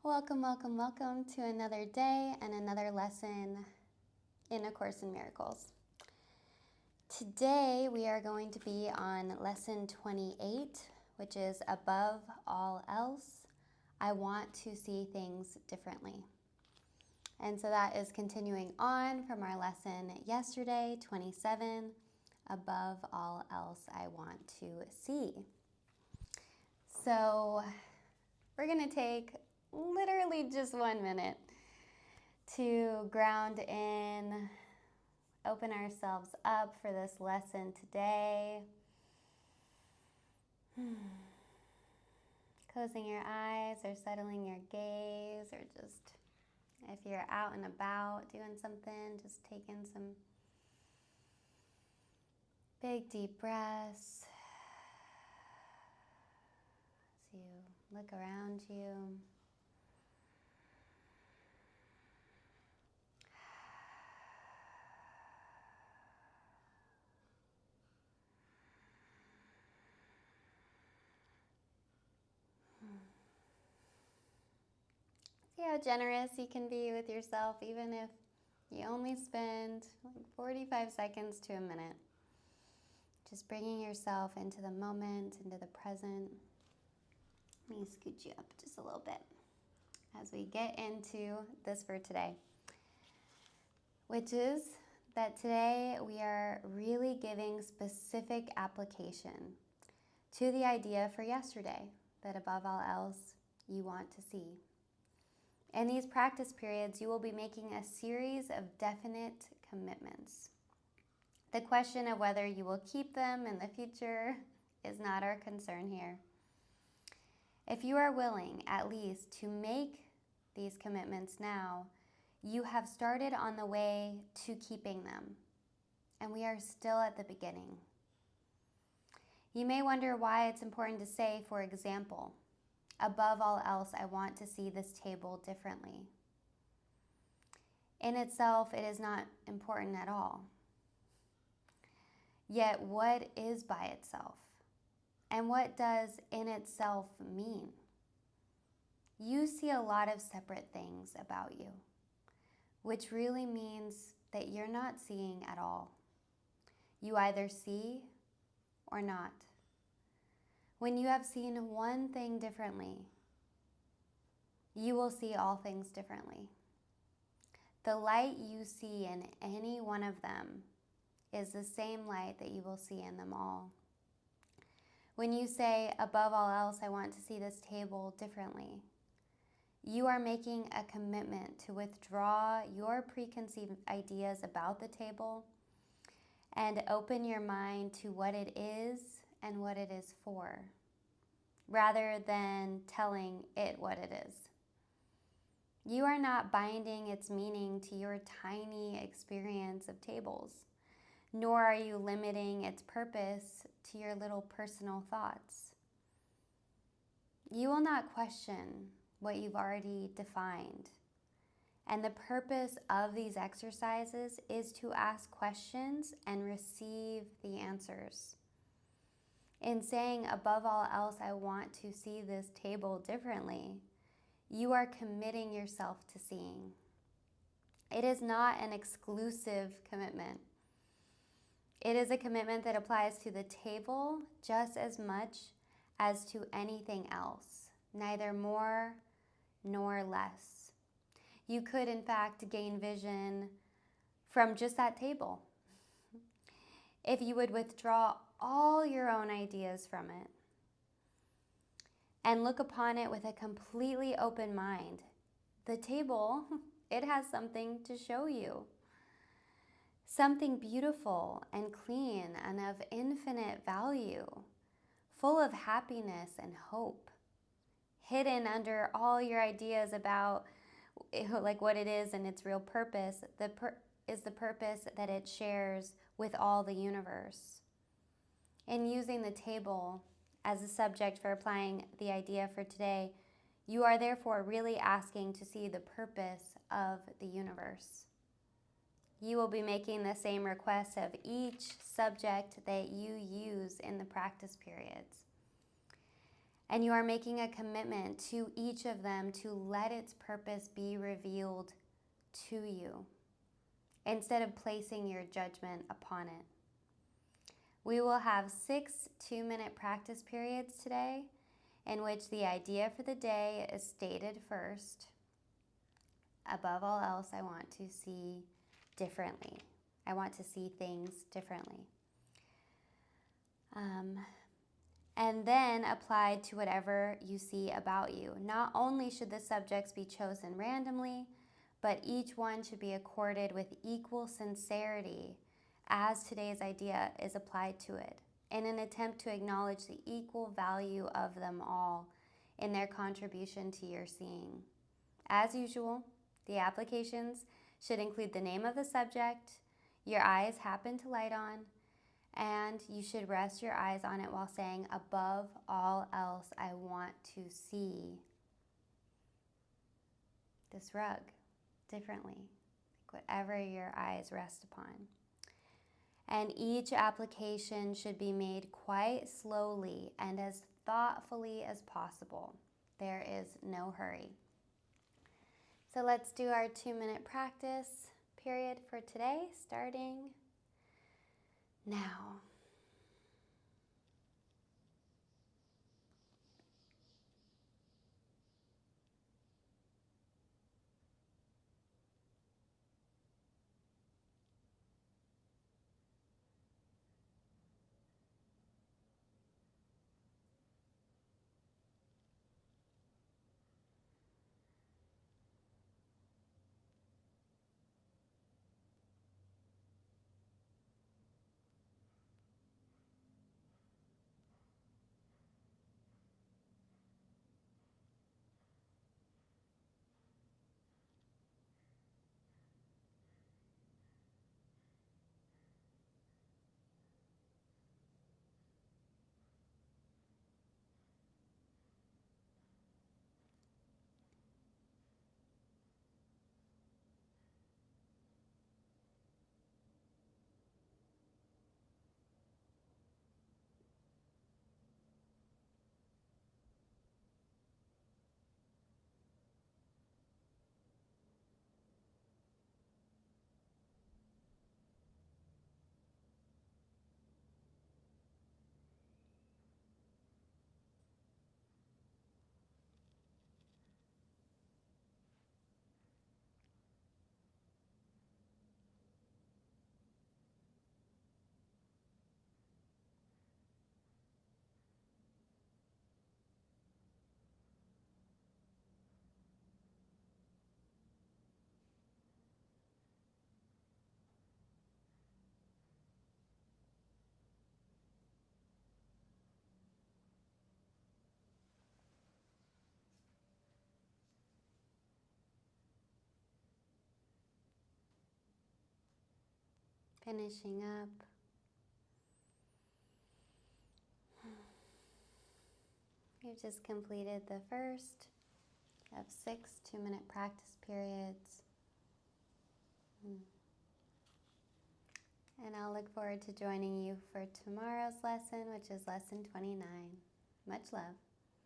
Welcome, welcome, welcome to another day and another lesson in A Course in Miracles. Today we are going to be on lesson 28, which is above all else, I want to see things differently. And so that is continuing on from our lesson yesterday, 27, above all else I want to see. So we're going to take literally just 1 minute to ground in, open ourselves up for this lesson today. Closing your eyes or settling your gaze, or just if you're out and about doing something, just taking some big deep breaths as you look around you. See how generous you can be with yourself, even if you only spend like 45 seconds to a minute. Just bringing yourself into the moment, into the present. Let me scoot you up just a little bit as we get into this for today, which is that today we are really giving specific application to the idea for yesterday, that above all else, you want to see. In these practice periods, you will be making a series of definite commitments. The question of whether you will keep them in the future is not our concern here. If you are willing, at least, to make these commitments now, you have started on the way to keeping them, and we are still at the beginning. You may wonder why it's important to say, for example, above all else, I want to see this table differently. In itself, it is not important at all. Yet, what is by itself? And what does in itself mean? You see a lot of separate things about you, which really means that you're not seeing at all. You either see or not. When you have seen one thing differently, you will see all things differently. The light you see in any one of them is the same light that you will see in them all. When you say, above all else, I want to see this table differently, you are making a commitment to withdraw your preconceived ideas about the table and open your mind to what it is and what it is for, rather than telling it what it is. You are not binding its meaning to your tiny experience of tables, nor are you limiting its purpose to your little personal thoughts. You will not question what you've already defined. And the purpose of these exercises is to ask questions and receive the answers. In saying, above all else, I want to see this table differently, you are committing yourself to seeing. It is not an exclusive commitment. It is a commitment that applies to the table just as much as to anything else, neither more nor less. You could, in fact, gain vision from just that table if you would withdraw all your own ideas from it and look upon it with a completely open mind. The table, it has something to show you. Something beautiful and clean and of infinite value, full of happiness and hope, hidden under all your ideas about like what it is and its real purpose, is the purpose that it shares with all the universe. In using the table as a subject for applying the idea for today, you are therefore really asking to see the purpose of the universe. You will be making the same request of each subject that you use in the practice periods. And you are making a commitment to each of them to let its purpose be revealed to you instead of placing your judgment upon it. We will have 6 2-minute practice periods today in which the idea for the day is stated first. Above all else, I want to see differently. I want to see things differently. And then applied to whatever you see about you. Not only should the subjects be chosen randomly, but each one should be accorded with equal sincerity as today's idea is applied to it, in an attempt to acknowledge the equal value of them all in their contribution to your seeing. As usual, the applications should include the name of the subject your eyes happen to light on, and you should rest your eyes on it while saying, above all else, I want to see this rug differently, like whatever your eyes rest upon. And each application should be made quite slowly and as thoughtfully as possible. There is no hurry. So let's do our 2-minute practice period for today, starting now. Finishing up. You've just completed the first of 6 2-minute practice periods. And I'll look forward to joining you for tomorrow's lesson, which is lesson 29. Much love.